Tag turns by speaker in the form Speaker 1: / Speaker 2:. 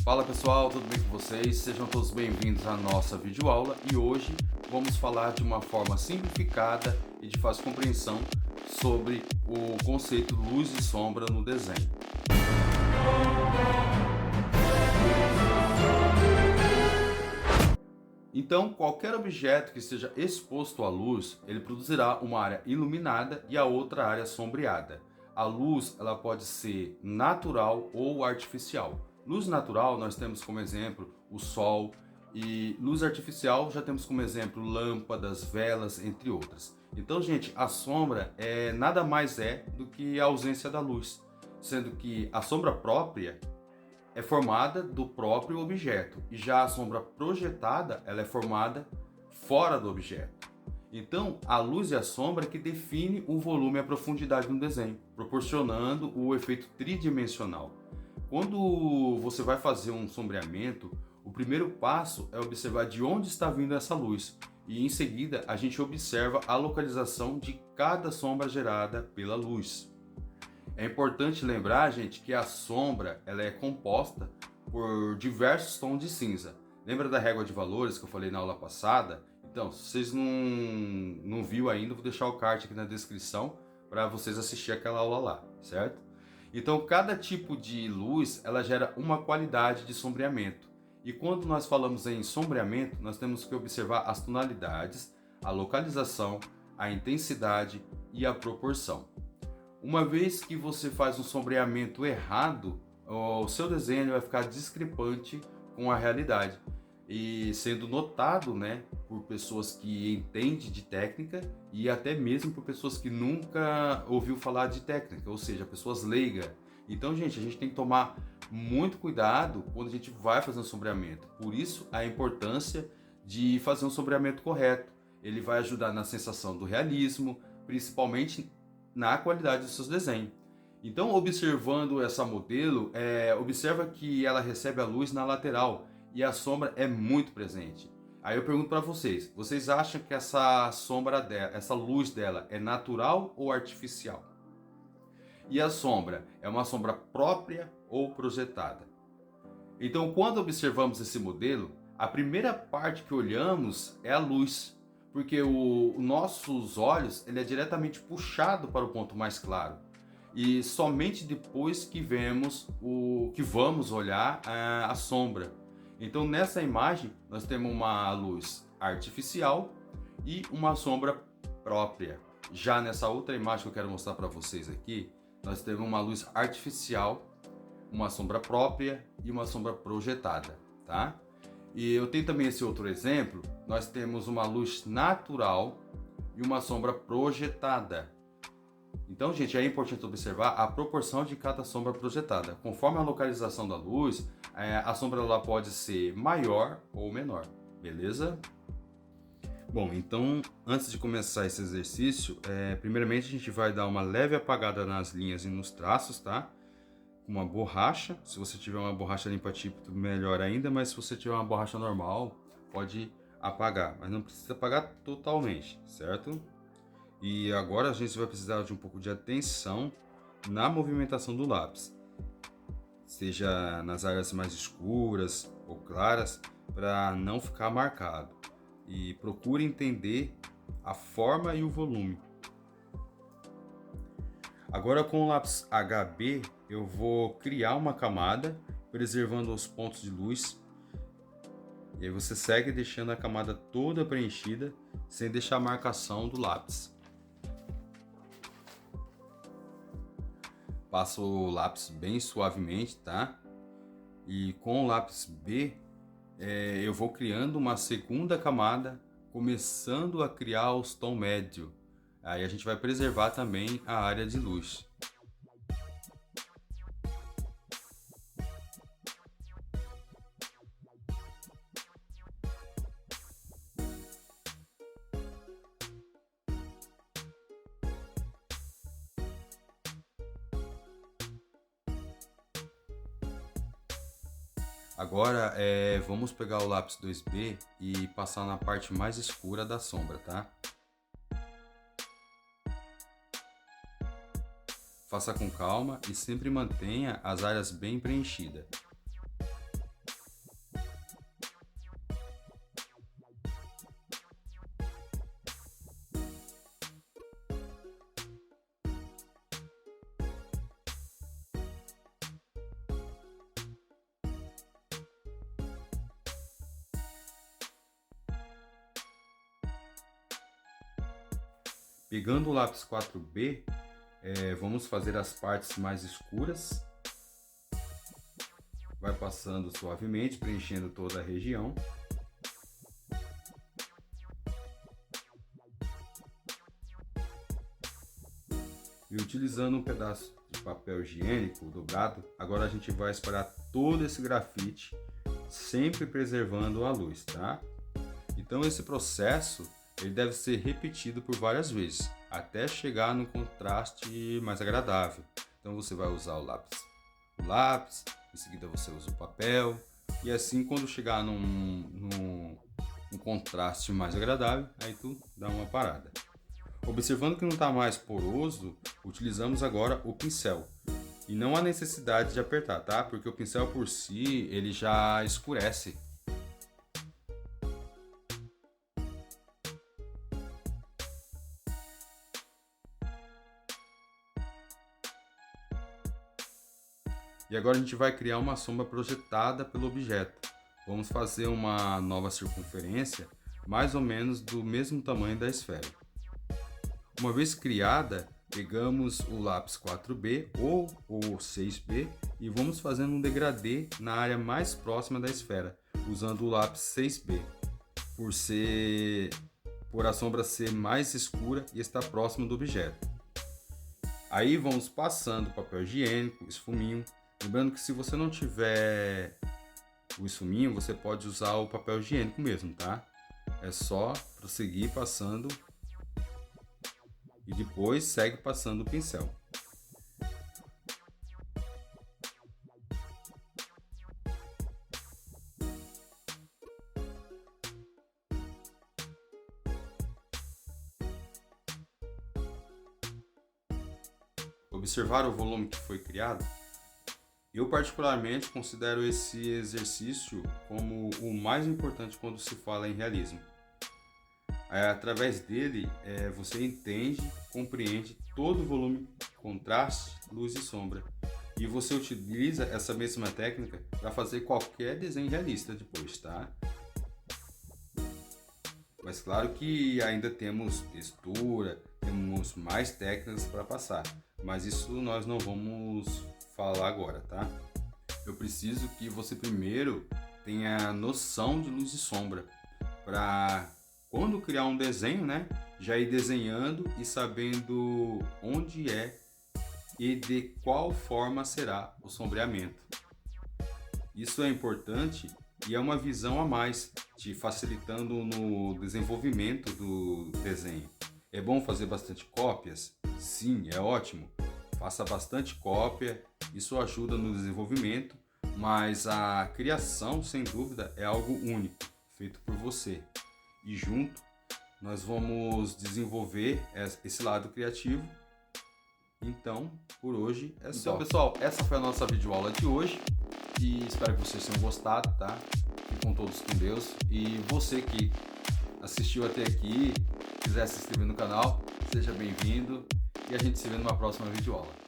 Speaker 1: Fala pessoal, tudo bem com vocês? Sejam todos bem-vindos à nossa videoaula e hoje vamos falar de uma forma simplificada e de fácil compreensão sobre o conceito luz e sombra no desenho. Então, qualquer objeto que esteja exposto à luz, ele produzirá uma área iluminada e a outra área sombreada. A luz, ela pode ser natural ou artificial. Luz natural, nós temos como exemplo o sol, e luz artificial já temos como exemplo lâmpadas, velas, entre outras. Então, gente, a sombra nada mais é do que a ausência da luz, sendo que a sombra própria é formada do próprio objeto e já a sombra projetada ela é formada fora do objeto. Então, a luz e a sombra que define o volume e a profundidade no desenho, proporcionando o efeito tridimensional. Quando você vai fazer um sombreamento, o primeiro passo é observar de onde está vindo essa luz e em seguida a gente observa a localização de cada sombra gerada pela luz. É importante lembrar, gente, que a sombra ela é composta por diversos tons de cinza. Lembra da régua de valores que eu falei na aula passada? Então, se vocês não viu ainda, vou deixar o card aqui na descrição para vocês assistir aquela aula lá, certo? Então, cada tipo de luz ela gera uma qualidade de sombreamento. E quando nós falamos em sombreamento, nós temos que observar as tonalidades, a localização, a intensidade e a proporção. Uma vez que você faz um sombreamento errado, o seu desenho vai ficar discrepante com a realidade e sendo notado, né, por pessoas que entendem de técnica e até mesmo por pessoas que nunca ouviu falar de técnica, ou seja, pessoas leigas. Então, gente, a gente tem que tomar muito cuidado quando a gente vai fazer um sombreamento. Por isso, a importância de fazer um sombreamento correto. Ele vai ajudar na sensação do realismo, principalmente na qualidade dos seus desenhos. Então, observando essa modelo, observa que ela recebe a luz na lateral e a sombra é muito presente. Aí eu pergunto para vocês, vocês acham que essa sombra dela, essa luz dela é natural ou artificial? E a sombra é uma sombra própria ou projetada? Então, quando observamos esse modelo, a primeira parte que olhamos é a luz, porque os nossos olhos ele é diretamente puxado para o ponto mais claro e somente depois que vemos que vamos olhar a sombra. Então, nessa imagem nós temos uma luz artificial e uma sombra própria. Já nessa outra imagem que eu quero mostrar para vocês aqui, nós temos uma luz artificial, uma sombra própria e uma sombra projetada, tá? E eu tenho também esse outro exemplo, nós temos uma luz natural e uma sombra projetada. Então, gente, é importante observar a proporção de cada sombra projetada. Conforme a localização da luz, a sombra ela pode ser maior ou menor, beleza? Bom, então, antes de começar esse exercício, primeiramente a gente vai dar uma leve apagada nas linhas e nos traços, tá? Uma borracha, se você tiver uma borracha limpa-típico, melhor ainda, mas se você tiver uma borracha normal, pode apagar, mas não precisa apagar totalmente, certo? E agora a gente vai precisar de um pouco de atenção na movimentação do lápis, seja nas áreas mais escuras ou claras, para não ficar marcado. E procure entender a forma e o volume. Agora com o lápis HB eu vou criar uma camada, preservando os pontos de luz. E aí você segue deixando a camada toda preenchida, sem deixar a marcação do lápis. Passo o lápis bem suavemente, tá? E com o lápis B, eu vou criando uma segunda camada, começando a criar os tons médios. Aí a gente vai preservar também a área de luz. Agora vamos pegar o lápis 2B e passar na parte mais escura da sombra, tá? Faça com calma e sempre mantenha as áreas bem preenchidas. Pegando o lápis 4B, vamos fazer as partes mais escuras. Vai passando suavemente, preenchendo toda a região. E utilizando um pedaço de papel higiênico dobrado, agora a gente vai espalhar todo esse grafite, sempre preservando a luz, tá? Então esse processo ele deve ser repetido por várias vezes, até chegar no contraste mais agradável. Então você vai usar o lápis, em seguida você usa o papel, e assim quando chegar num contraste mais agradável, aí tu dá uma parada. Observando que não está mais poroso, utilizamos agora o pincel. E não há necessidade de apertar, tá? Porque o pincel por si, ele já escurece. E agora a gente vai criar uma sombra projetada pelo objeto. Vamos fazer uma nova circunferência, mais ou menos do mesmo tamanho da esfera. Uma vez criada, pegamos o lápis 4B ou o 6B e vamos fazendo um degradê na área mais próxima da esfera, usando o lápis 6B, por a sombra ser mais escura e estar próximo do objeto. Aí vamos passando papel higiênico, esfuminho. Lembrando que se você não tiver o esfuminho, você pode usar o papel higiênico mesmo, tá? É só prosseguir passando e depois segue passando o pincel. Observar o volume que foi criado? Eu particularmente considero esse exercício como o mais importante quando se fala em realismo. Através dele, você entende, compreende todo o volume, contraste, luz e sombra. E você utiliza essa mesma técnica para fazer qualquer desenho realista depois, tá? Mas claro que ainda temos textura, temos mais técnicas para passar. Mas isso nós não vamos falar agora, tá? Eu preciso que você primeiro tenha noção de luz e sombra para quando criar um desenho, né, já ir desenhando e sabendo onde é e de qual forma será o sombreamento. Isso é importante e é uma visão a mais, te facilitando no desenvolvimento do desenho. É bom fazer bastante cópias? Sim, é ótimo. Faça bastante cópia, isso ajuda no desenvolvimento, mas a criação, sem dúvida, é algo único, feito por você. E junto, nós vamos desenvolver esse lado criativo. Então, por hoje é só. Então, pessoal, essa foi a nossa videoaula de hoje. E espero que vocês tenham gostado, tá? Fiquem todos com Deus. E você que assistiu até aqui, quiser se inscrever no canal, seja bem-vindo. E a gente se vê numa próxima videoaula.